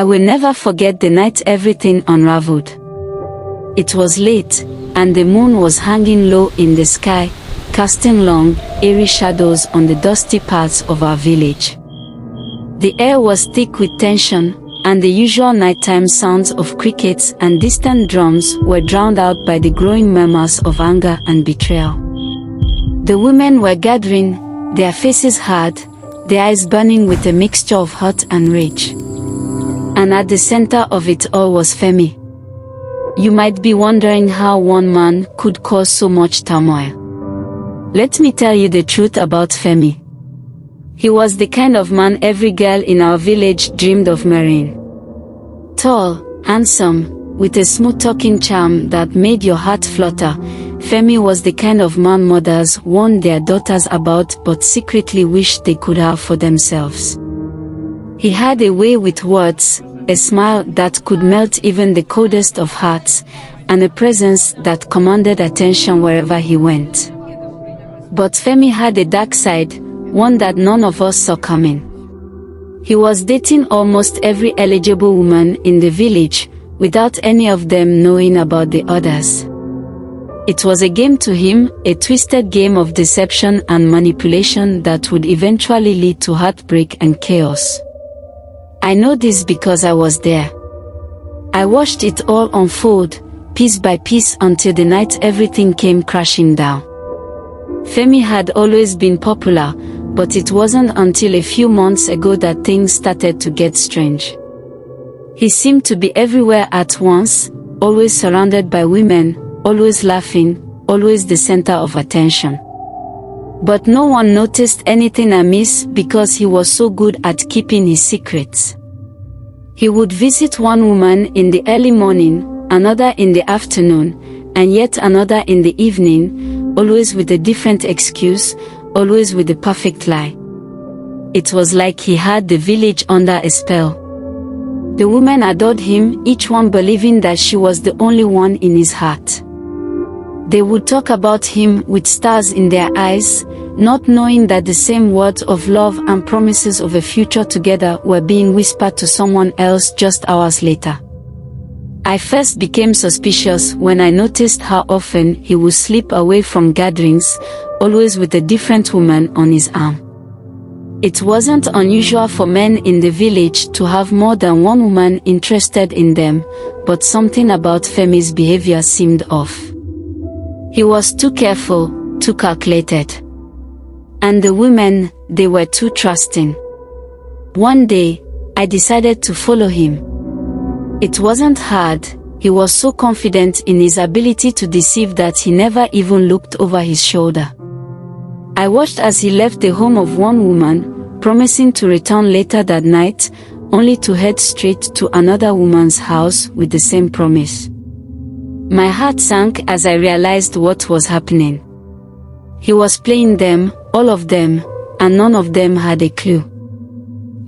I will never forget the night everything unraveled. It was late, and the moon was hanging low in the sky, casting long, airy shadows on the dusty paths of our village. The air was thick with tension, and the usual nighttime sounds of crickets and distant drums were drowned out by the growing murmurs of anger and betrayal. The women were gathering, their faces hard, their eyes burning with a mixture of hurt and rage. And at the center of it all was Femi. You might be wondering how one man could cause so much turmoil. Let me tell you the truth about Femi. He was the kind of man every girl in our village dreamed of marrying. Tall, handsome, with a smooth-talking charm that made your heart flutter, Femi was the kind of man mothers warned their daughters about but secretly wished they could have for themselves. He had a way with words, a smile that could melt even the coldest of hearts, and a presence that commanded attention wherever he went. But Femi had a dark side, one that none of us saw coming. He was dating almost every eligible woman in the village, without any of them knowing about the others. It was a game to him, a twisted game of deception and manipulation that would eventually lead to heartbreak and chaos. I know this because I was there. I watched it all unfold, piece by piece, until the night everything came crashing down. Femi had always been popular, but it wasn't until a few months ago that things started to get strange. He seemed to be everywhere at once, always surrounded by women, always laughing, always the center of attention. But no one noticed anything amiss because he was so good at keeping his secrets. He would visit one woman in the early morning, another in the afternoon, and yet another in the evening, always with a different excuse, always with the perfect lie. It was like he had the village under a spell. The women adored him, each one believing that she was the only one in his heart. They would talk about him with stars in their eyes, not knowing that the same words of love and promises of a future together were being whispered to someone else just hours later. I first became suspicious when I noticed how often he would slip away from gatherings, always with a different woman on his arm. It wasn't unusual for men in the village to have more than one woman interested in them, but something about Femi's behavior seemed off. He was too careful, too calculated. And the women, they were too trusting. One day, I decided to follow him. It wasn't hard, he was so confident in his ability to deceive that he never even looked over his shoulder. I watched as he left the home of one woman, promising to return later that night, only to head straight to another woman's house with the same promise. My heart sank as I realized what was happening. He was playing them, all of them, and none of them had a clue.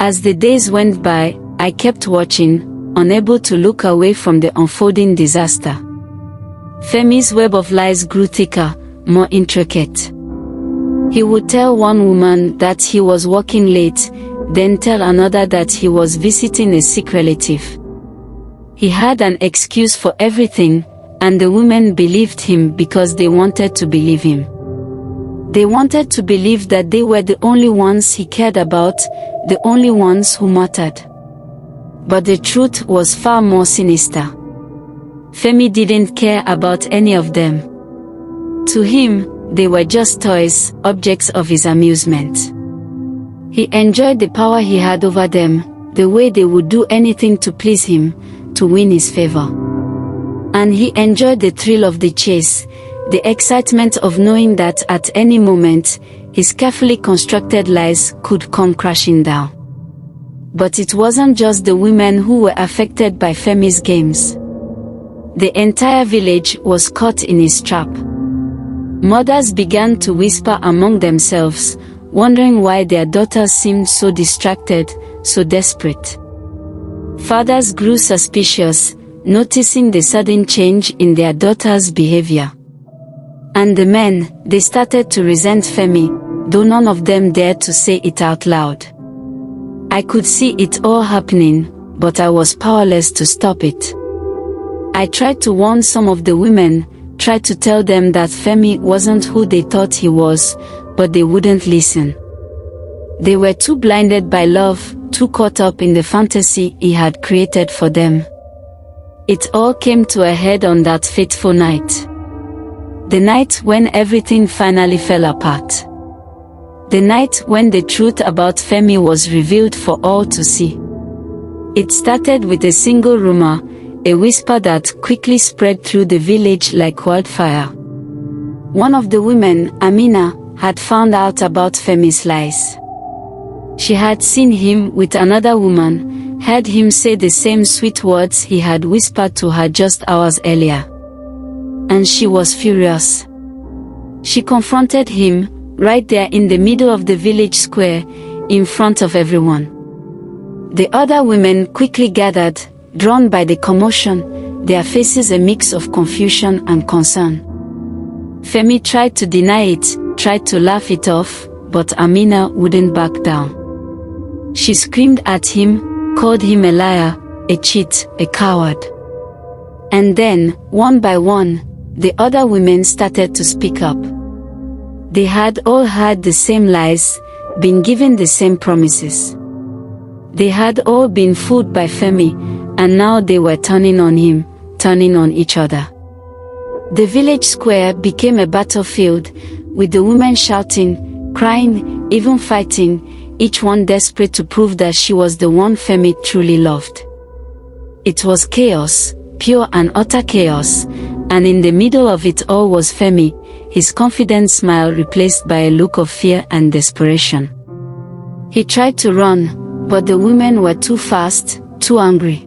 As the days went by, I kept watching, unable to look away from the unfolding disaster. Femi's web of lies grew thicker, more intricate. He would tell one woman that he was working late, then tell another that he was visiting a sick relative. He had an excuse for everything, and the women believed him because they wanted to believe him. They wanted to believe that they were the only ones he cared about, the only ones who mattered. But the truth was far more sinister. Femi didn't care about any of them. To him, they were just toys, objects of his amusement. He enjoyed the power he had over them, the way they would do anything to please him, to win his favor. And he enjoyed the thrill of the chase, the excitement of knowing that at any moment, his carefully constructed lies could come crashing down. But it wasn't just the women who were affected by Femi's games. The entire village was caught in his trap. Mothers began to whisper among themselves, wondering why their daughters seemed so distracted, so desperate. Fathers grew suspicious, noticing the sudden change in their daughters' behavior. And the men, they started to resent Femi, though none of them dared to say it out loud. I could see it all happening, but I was powerless to stop it. I tried to warn some of the women, tried to tell them that Femi wasn't who they thought he was, but they wouldn't listen. They were too blinded by love, too caught up in the fantasy he had created for them. It all came to a head on that fateful night. The night when everything finally fell apart. The night when the truth about Femi was revealed for all to see. It started with a single rumor, a whisper that quickly spread through the village like wildfire. One of the women, Amina, had found out about Femi's lies. She had seen him with another woman, heard him say the same sweet words he had whispered to her just hours earlier. And she was furious. She confronted him, right there in the middle of the village square, in front of everyone. The other women quickly gathered, drawn by the commotion, their faces a mix of confusion and concern. Femi tried to deny it, tried to laugh it off, but Amina wouldn't back down. She screamed at him, called him a liar, a cheat, a coward. And then, one by one, the other women started to speak up. They had all heard the same lies, been given the same promises. They had all been fooled by Femi, and now they were turning on him, turning on each other. The village square became a battlefield, with the women shouting, crying, even fighting, each one desperate to prove that she was the one Femi truly loved. It was chaos, pure and utter chaos, and in the middle of it all was Femi, his confident smile replaced by a look of fear and desperation. He tried to run, but the women were too fast, too angry.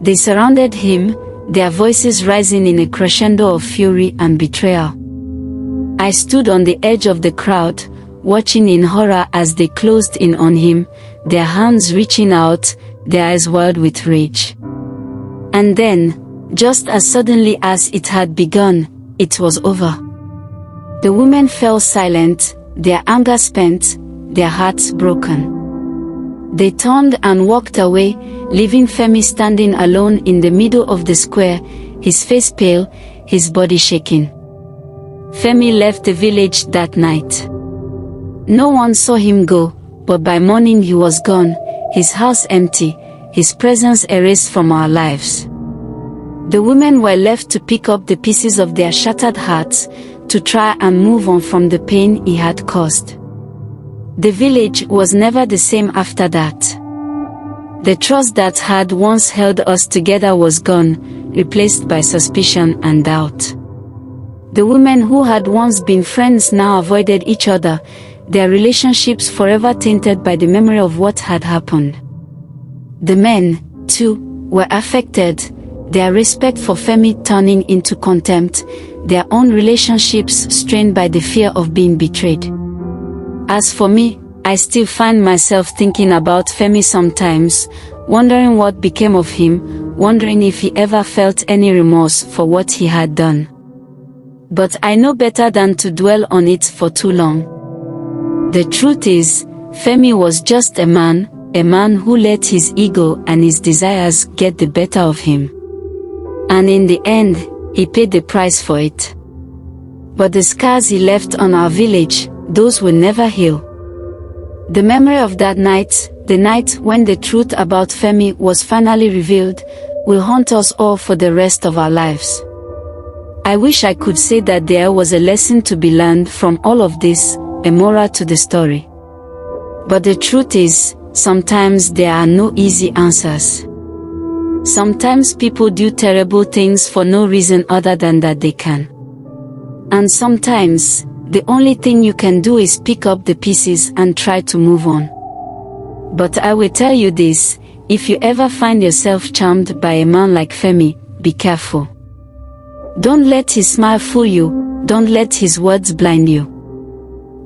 They surrounded him, their voices rising in a crescendo of fury and betrayal. I stood on the edge of the crowd, watching in horror as they closed in on him, their hands reaching out, their eyes wild with rage. And then, just as suddenly as it had begun, it was over. The women fell silent, their anger spent, their hearts broken. They turned and walked away, leaving Femi standing alone in the middle of the square, his face pale, his body shaking. Femi left the village that night. No one saw him go, but by morning he was gone, his house empty, his presence erased from our lives. The women were left to pick up the pieces of their shattered hearts, to try and move on from the pain he had caused. The village was never the same after that. The trust that had once held us together was gone, replaced by suspicion and doubt. The women who had once been friends now avoided each other, their relationships forever tainted by the memory of what had happened. The men, too, were affected, their respect for Femi turning into contempt, their own relationships strained by the fear of being betrayed. As for me, I still find myself thinking about Femi sometimes, wondering what became of him, wondering if he ever felt any remorse for what he had done. But I know better than to dwell on it for too long. The truth is, Femi was just a man who let his ego and his desires get the better of him. And in the end, he paid the price for it. But the scars he left on our village, those will never heal. The memory of that night, the night when the truth about Femi was finally revealed, will haunt us all for the rest of our lives. I wish I could say that there was a lesson to be learned from all of this, a moral to the story. But the truth is, sometimes there are no easy answers. Sometimes people do terrible things for no reason other than that they can. And sometimes, the only thing you can do is pick up the pieces and try to move on. But I will tell you this, if you ever find yourself charmed by a man like Femi, be careful. Don't let his smile fool you, don't let his words blind you.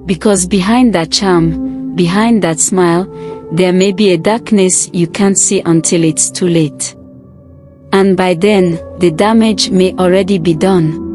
Because behind that charm, behind that smile, there may be a darkness you can't see until it's too late. And by then, the damage may already be done.